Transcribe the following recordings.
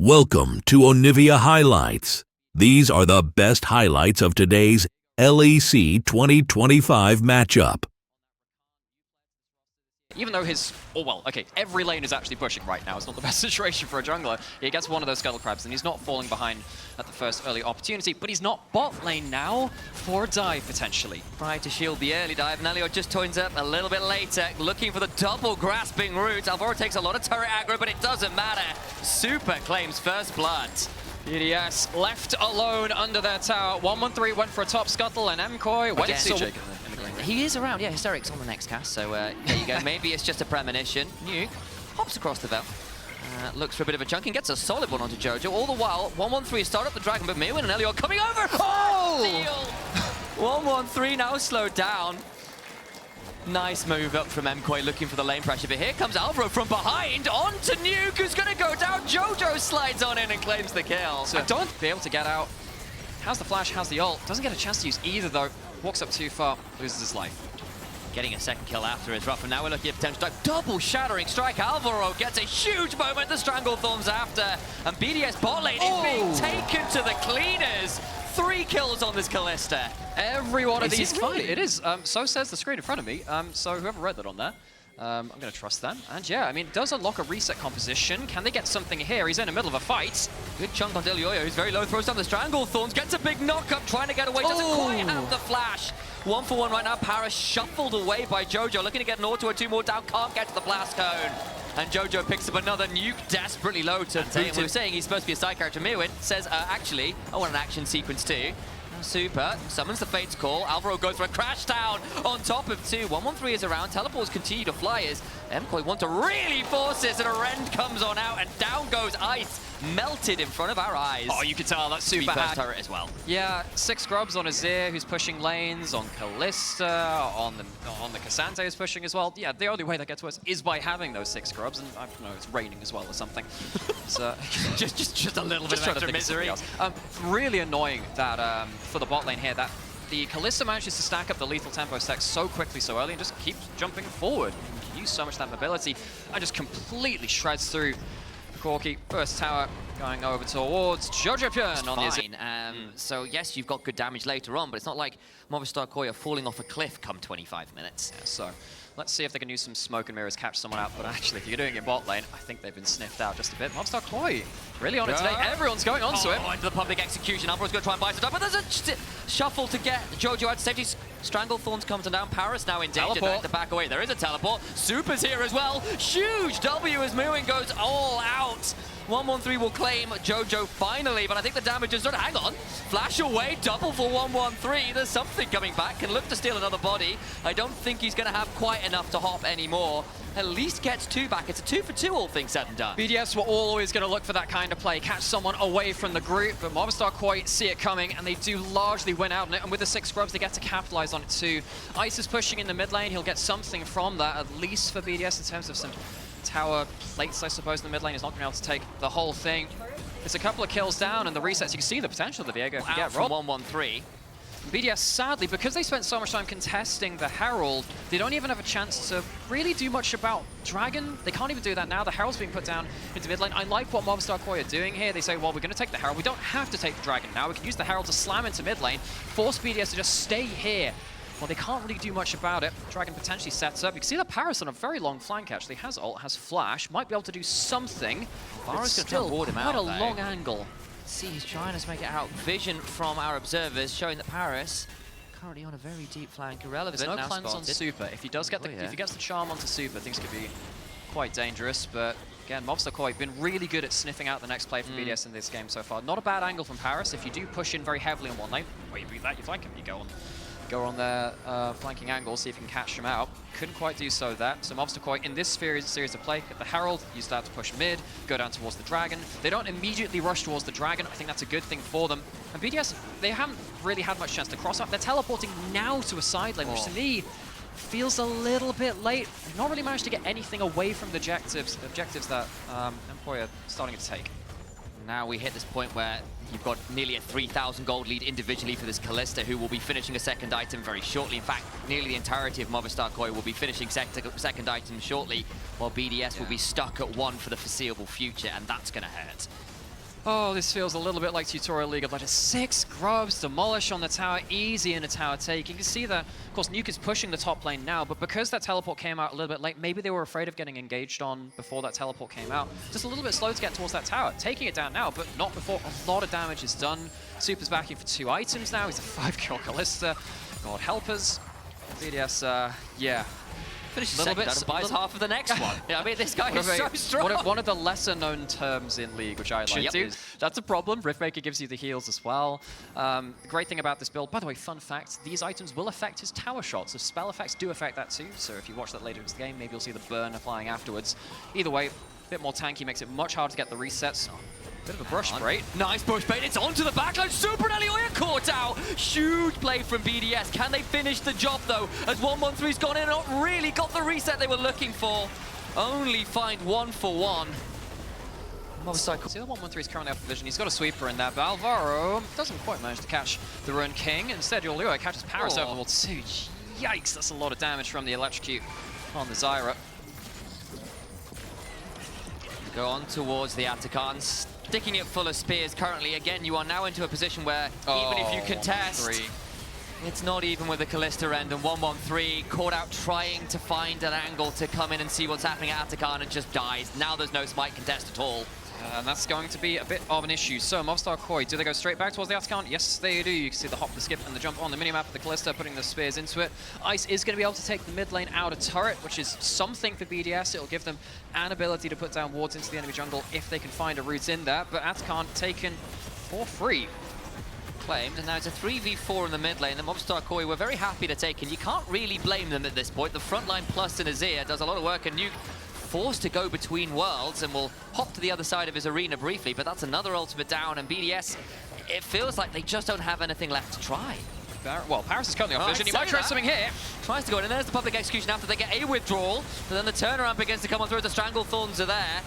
Welcome to Onivia Highlights. These are the best highlights of today's LEC 2025 matchup. Even though every lane is actually pushing right now. It's not the best situation for a jungler. He gets one of those scuttle crabs and he's not falling behind at the first early opportunity, but he's not bot lane now for a dive potentially. Tried to shield the early dive, and Elio just turns up a little bit later, looking for the double grasping route. Alvaro takes a lot of turret aggro, but it doesn't matter. Super claims first blood. BDS left alone under their tower. 113 went for a top scuttle and MKOI went to CJ he is around, yeah, Hysteric's on the next cast, so there you go. Maybe it's just a premonition. Nuke hops across the belt. Looks for a bit of a chunk and gets a solid one onto Jojo. All the while, 113 start up the dragon, but Mewin and Elio coming over. Oh! 113 now slowed down. Nice move up from MKOI looking for the lane pressure, but here comes Alvaro from behind onto Nuke, who's going to go down. Jojo slides on in and claims the kill. So don't be able to get out. Has the flash, has the ult. Doesn't get a chance to use either though. Walks up too far, loses his life. Getting a second kill after is rough, and now we're looking at potential double shattering strike. Alvaro gets a huge moment, the Stranglethorns after, and BDS bot lane is being taken to the cleaners. 3 kills on this Kalista. Every one of these really? It is. So says the screen in front of me. So whoever read that on there, I'm going to trust them. And yeah, I mean, it does unlock a reset composition. Can they get something here? He's in the middle of a fight. Good chunk on Delioyo, who's very low, throws down the Stranglethorns, gets a big knock-up, trying to get away, doesn't quite have the flash. 1-for-1 right now, Paris shuffled away by Jojo, looking to get an auto or 2 more down, can't get to the blast cone. And Jojo picks up another nuke, desperately low to boot him. Saying he's supposed to be a side character. Mewin says, actually, I want an action sequence too. Super, summons the Fate's Call. Alvaro goes for a crash down on top of 2. 113 is around, teleports continue to fly as MKOI want to really force this, and a rend comes on out, and down goes Ice, melted in front of our eyes. Oh, you can tell that's super first turret as well. Yeah, 6 grubs on Azir, who's pushing lanes, on Kalista, on the Cassandra is pushing as well. Yeah, the only way that gets worse is by having those 6 grubs, and I don't know, it's raining as well or something. So just a little bit of extra misery. Really annoying that for the bot lane here, that the Kalista manages to stack up the lethal tempo stack so quickly, so early, and just keeps jumping forward. You can use so much of that mobility, and just completely shreds through Corki. First tower going over towards Jojo Pyun on the Azir. So yes, you've got good damage later on, but it's not like Movistar KOI are falling off a cliff come 25 minutes. Yeah, so let's see if they can use some smoke and mirrors, catch someone out. But actually, if you're doing it in bot lane, I think they've been sniffed out just a bit. Movistar KOI really on it today. Everyone's going on to him. Into the public execution. Alvaro's going to try and buy some time, but there's a shuffle to get Jojo out to safety. Stranglethorns comes down. Paris now in danger. They have to back away. There is a teleport. Super's here as well. Huge W as Mewin goes all out. 113 will claim Jojo finally, but I think the damage is done. Hang on. Flash away, double for 113. There's something coming back. Can look to steal another body. I don't think he's going to have quite enough to hop anymore. At least gets 2 back. It's a 2 for 2, all things said and done. BDS were always going to look for that kind of play, catch someone away from the group, but Movistar KOI see it coming, and they do largely win out on it, and with the 6 grubs, they get to capitalize on it too. Ice is pushing in the mid lane. He'll get something from that, at least for BDS, in terms of some tower plates, I suppose, in the mid lane. He's not going to be able to take the whole thing. It's a couple of kills down, and the resets, you can see the potential of the Diego. Out from 113. BDS, sadly, because they spent so much time contesting the Herald, they don't even have a chance to really do much about Dragon. They can't even do that now. The Herald's being put down into mid lane. I like what Movistar KOI are doing here. They say, well, we're going to take the Herald. We don't have to take the Dragon now. We can use the Herald to slam into mid lane, force BDS to just stay here. Well, they can't really do much about it. Dragon potentially sets up. You can see that Paris on a very long flank, actually. Has ult, has flash, might be able to do something. Vara's going to board him out, quite a long angle. See, he's trying to make it out. Vision from our observers showing that Paris currently on a very deep flank. Irrelevant. There's no plans on Super. If he does get if he gets the charm onto Super, things could be quite dangerous. But again, Movistar KOI have been really good at sniffing out the next play for BDS in this game so far. Not a bad angle from Paris. If you do push in very heavily on one lane, well, you beat that, you flank him, you go on their flanking angle, see if you can catch him out. Couldn't quite do so there. So Movistar KOI in this series of play, get the Herald, use that to push mid, go down towards the Dragon. They don't immediately rush towards the Dragon. I think that's a good thing for them. And BDS, they haven't really had much chance to cross up. They're teleporting now to a side lane, which to me feels a little bit late. They've not really managed to get anything away from the objectives that MKOI are starting to take. Now we hit this point where you've got nearly a 3,000 gold lead individually for this Kalista, who will be finishing a second item very shortly. In fact, nearly the entirety of Movistar KOI will be finishing second item shortly, while BDS will be stuck at 1 for the foreseeable future, and that's going to hurt. Oh, this feels a little bit like Tutorial League of Legends. 6 grubs, demolish on the tower, easy in a tower take. You can see that, of course, Nuke is pushing the top lane now, but because that teleport came out a little bit late, maybe they were afraid of getting engaged on before that teleport came out. Just a little bit slow to get towards that tower. Taking it down now, but not before a lot of damage is done. Super's backing for 2 items now. He's a 5-kill Kalista. God help us. BDS, yeah. Finishes second out and buys half of the next one. Yeah, I mean, this guy is so strong. One of the lesser-known terms in League, which I like. That's a problem. Riftmaker gives you the heals as well. The great thing about this build, by the way, fun fact, these items will affect his tower shots. So spell effects do affect that too. So if you watch that later in the game, maybe you'll see the burn applying afterwards. Either way, a bit more tanky makes it much harder to get the resets. Bit of a brush bait. Nice push bait. It's onto the backline. Super and Elioya caught out. Huge play from BDS. Can they finish the job though? As 113's gone in and not really got the reset they were looking for. Only find 1-for-1. Movistar. See, the 113 is currently off the vision. He's got a sweeper in that, but Alvaro doesn't quite manage to catch the Rune King. Instead, Elioya catches Paris over the wall too. Yikes, that's a lot of damage from the electrocute on the Zyra. Go on towards the Atacans. Sticking it full of spears currently. Again, you are now into a position where even if you contest, it's not even with the Kalista end. And 113 caught out trying to find an angle to come in and see what's happening at Atakan and just dies. Now there's no smite contest at all. And that's going to be a bit of an issue. So, Movistar MKOI, do they go straight back towards the Atakan? Yes, they do. You can see the hop, the skip, and the jump on the minimap of the Kalista, putting the spears into it. Ice is going to be able to take the mid lane out of turret, which is something for BDS. It'll give them an ability to put down wards into the enemy jungle if they can find a route in there. But Atakan taken for free. Claimed, and now it's a 3v4 in the mid lane. The Movistar MKOI were very happy to take, and you can't really blame them at this point. The frontline plus in Azir does a lot of work, and Nuke forced to go between worlds and will hop to the other side of his arena briefly, but that's another ultimate down, and BDS, it feels like they just don't have anything left to try. Well, Paris is currently off vision. He might try something here. Tries to go in, and there's the public execution after they get a withdrawal, but then the turnaround begins to come on through. The Stranglethorns are there.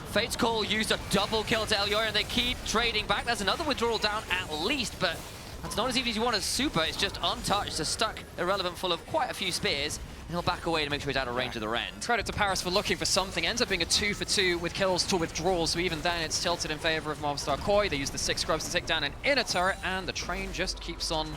Fate's Call used a double kill to Elioya, and they keep trading back. There's another withdrawal down at least, but that's not as easy as you want as Super. It's just untouched, so stuck, irrelevant, full of quite a few spears. And he'll back away to make sure he's out of range of the Rend. Credit to Paris for looking for something. Ends up being a 2-for-2 with kills to withdrawals, so even then it's tilted in favor of Movistar MKOI. They use the 6 scrubs to take down an inner turret, and the train just keeps on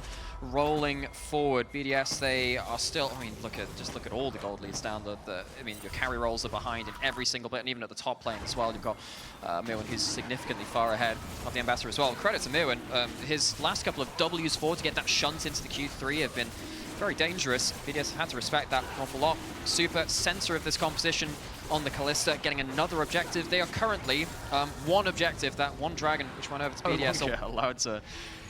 rolling forward. BDS, they are still, I mean, just look at all the gold leads down. I mean, your carry rolls are behind in every single bit, and even at the top lane as well. You've got Mirwin, who's significantly far ahead of the Ambassador as well. Credit to Mirwin. His last couple of Ws forward to get that shunt into the Q3 have been very dangerous. BDS had to respect that an awful lot. Super center of this composition on the Kalista, getting another objective. They are currently one objective, that one dragon, which went over to BDS. Oh, yeah. Allowed to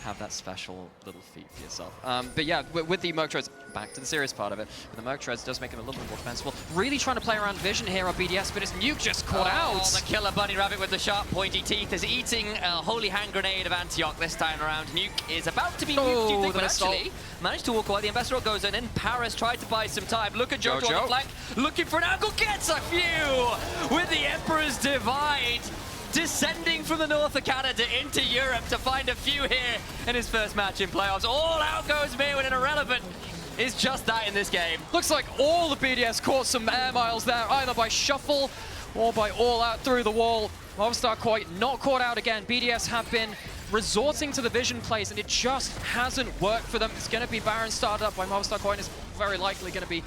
have that special little feat for yourself. But yeah, with the Merc Treads, back to the serious part of it, but the Merc Treads does make him a little bit more defensible. Really trying to play around vision here on BDS, but his Nuke just caught out. The killer bunny rabbit with the sharp pointy teeth is eating a holy hand grenade of Antioch this time around. Nuke is about to be nuked, do you think, but actually managed to walk away. The Ambassador goes in, and Paris tried to buy some time. Look at Jojo on the flank, looking for an angle, gets a few with the Emperor's Divide. Descending from the north of Canada into Europe to find a few here in his first match in playoffs. All out goes Mirwin, and Irrelevant is just that in this game. Looks like all the BDS caught some air miles there, either by shuffle or by all out through the wall. Movistar MKOI not caught out again. BDS have been resorting to the vision plays, and it just hasn't worked for them. It's going to be Baron started up by Movistar MKOI, and it's very likely going to be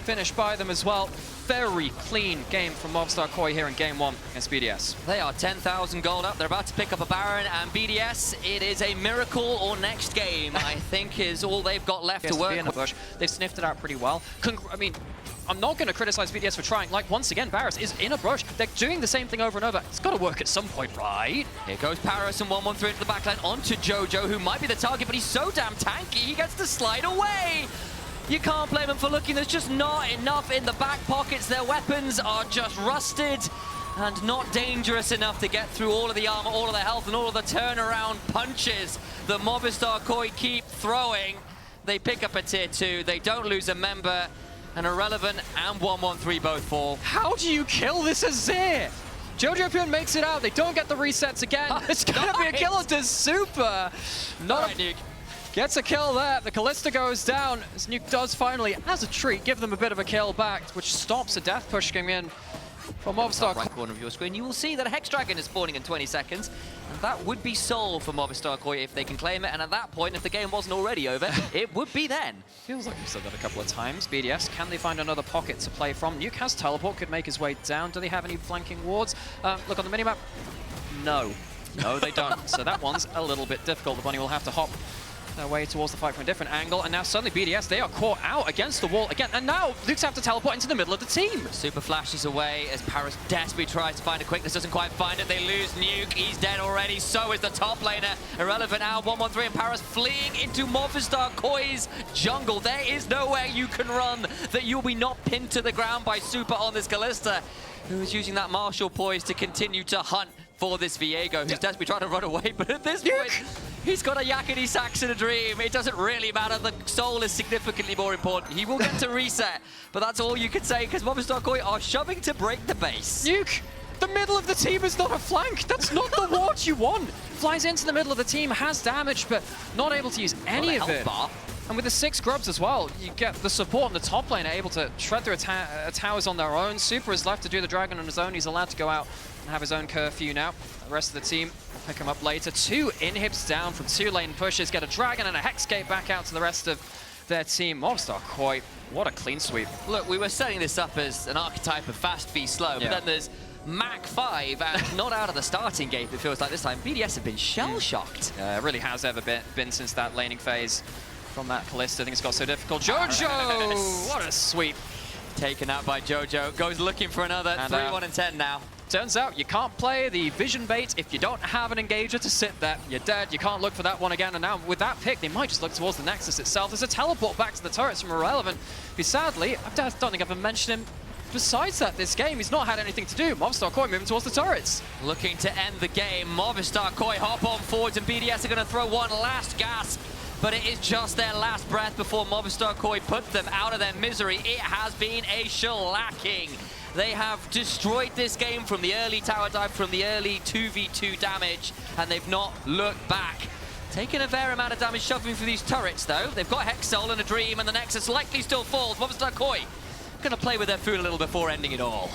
finished by them as well. Very clean game from Movistar MKOI here in game 1 against BDS. They are 10,000 gold up. They're about to pick up a Baron, and BDS, it is a miracle or next game, I think, is all they've got left to work with. They've sniffed it out pretty well. I mean, I'm not going to criticize BDS for trying. Like, once again, Paris is in a brush. They're doing the same thing over and over. It's got to work at some point, right? Here goes Paris, and 113 into the backline onto Jojo, who might be the target, but he's so damn tanky, he gets to slide away. You can't blame them for looking. There's just not enough in the back pockets. Their weapons are just rusted and not dangerous enough to get through all of the armor, all of the health, and all of the turnaround punches that Movistar MKOI keep throwing. They pick up a tier 2. They don't lose a member, and Irrelevant and 113 both fall. How do you kill this Azir? Jojo Pyun makes it out. They don't get the resets again. It's going to be a kill to Super. Not a Nuke. Gets a kill there. The Kalista goes down. As Nuke does finally, as a treat, give them a bit of a kill back, which stops a death push coming in. For Movistar, Top right corner of your screen, you will see that a Hex Dragon is spawning in 20 seconds, and that would be Soul for Movistar KOI if they can claim it, and at that point, if the game wasn't already over, it would be then. Feels like we've said that a couple of times. BDS, can they find another pocket to play from? Nuke has teleport, could make his way down. Do they have any flanking wards? Look on the minimap. No. No, they don't. So that one's a little bit difficult. The bunny will have to hop their way towards the fight from a different angle, and now suddenly BDS, they are caught out against the wall again, and now Luke's have to teleport into the middle of the team. Super flashes away as Paris desperately tries to find a quickness, doesn't quite find it. They lose Nuke, he's dead already, so is the top laner. Irrelevant now, 1-1-3, and Paris fleeing into Movistar KOI's jungle. There is nowhere you can run that you'll be not pinned to the ground by Super on this Kalista, who is using that Marshall poise to continue to hunt for this Viego, who's desperately trying to run away, but at this point, he's got a Yakety Sax in a dream. It doesn't really matter. The soul is significantly more important. He will get to reset, but that's all you can say, because Movistar KOI are shoving to break the base. Nuke! The middle of the team is not a flank. That's not the ward you want. Flies into the middle of the team, has damage, but not able to use any of it. Bar. And with the 6 grubs as well, you get the support in the top lane able to shred through towers on their own. Super is left to do the dragon on his own. He's allowed to go out and have his own curfew now. The rest of the team will pick him up later. 2 inhibs down from 2 lane pushes, get a dragon and a Hexgate back out to the rest of their team. Movistar KOI, what a clean sweep. Look, we were setting this up as an archetype of fast v slow, but then there's Mach 5 and not out of the starting gate, it feels like this time. BDS have been shell-shocked. It really has ever been since that laning phase from that Kalista. I think it's got so difficult. Jojo! What a sweep. Taken out by Jojo. Goes looking for another. 3-1-10 now. Turns out you can't play the vision bait if you don't have an engager to sit there. You're dead. You can't look for that one again. And now with that pick, they might just look towards the Nexus itself. There's a teleport back to the turrets from Irrelevant, who sadly, I don't think I've ever mentioned him. Besides that, this game, he's not had anything to do. Movistar KOI moving towards the turrets. Looking to end the game. Movistar KOI hop on forwards, and BDS are going to throw one last gasp. But it is just their last breath before Movistar KOI put them out of their misery. It has been a shellacking. They have destroyed this game from the early tower dive, from the early 2v2 damage, and they've not looked back. Taking a fair amount of damage shoving through these turrets, though. They've got Hex Soul and a Dream, and the Nexus likely still falls. Movistar KOI going to play with their food a little before ending it all.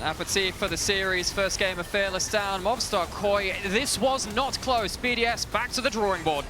Appetit for the series. First game of Fearless down. Movistar KOI, this was not close. BDS back to the drawing board.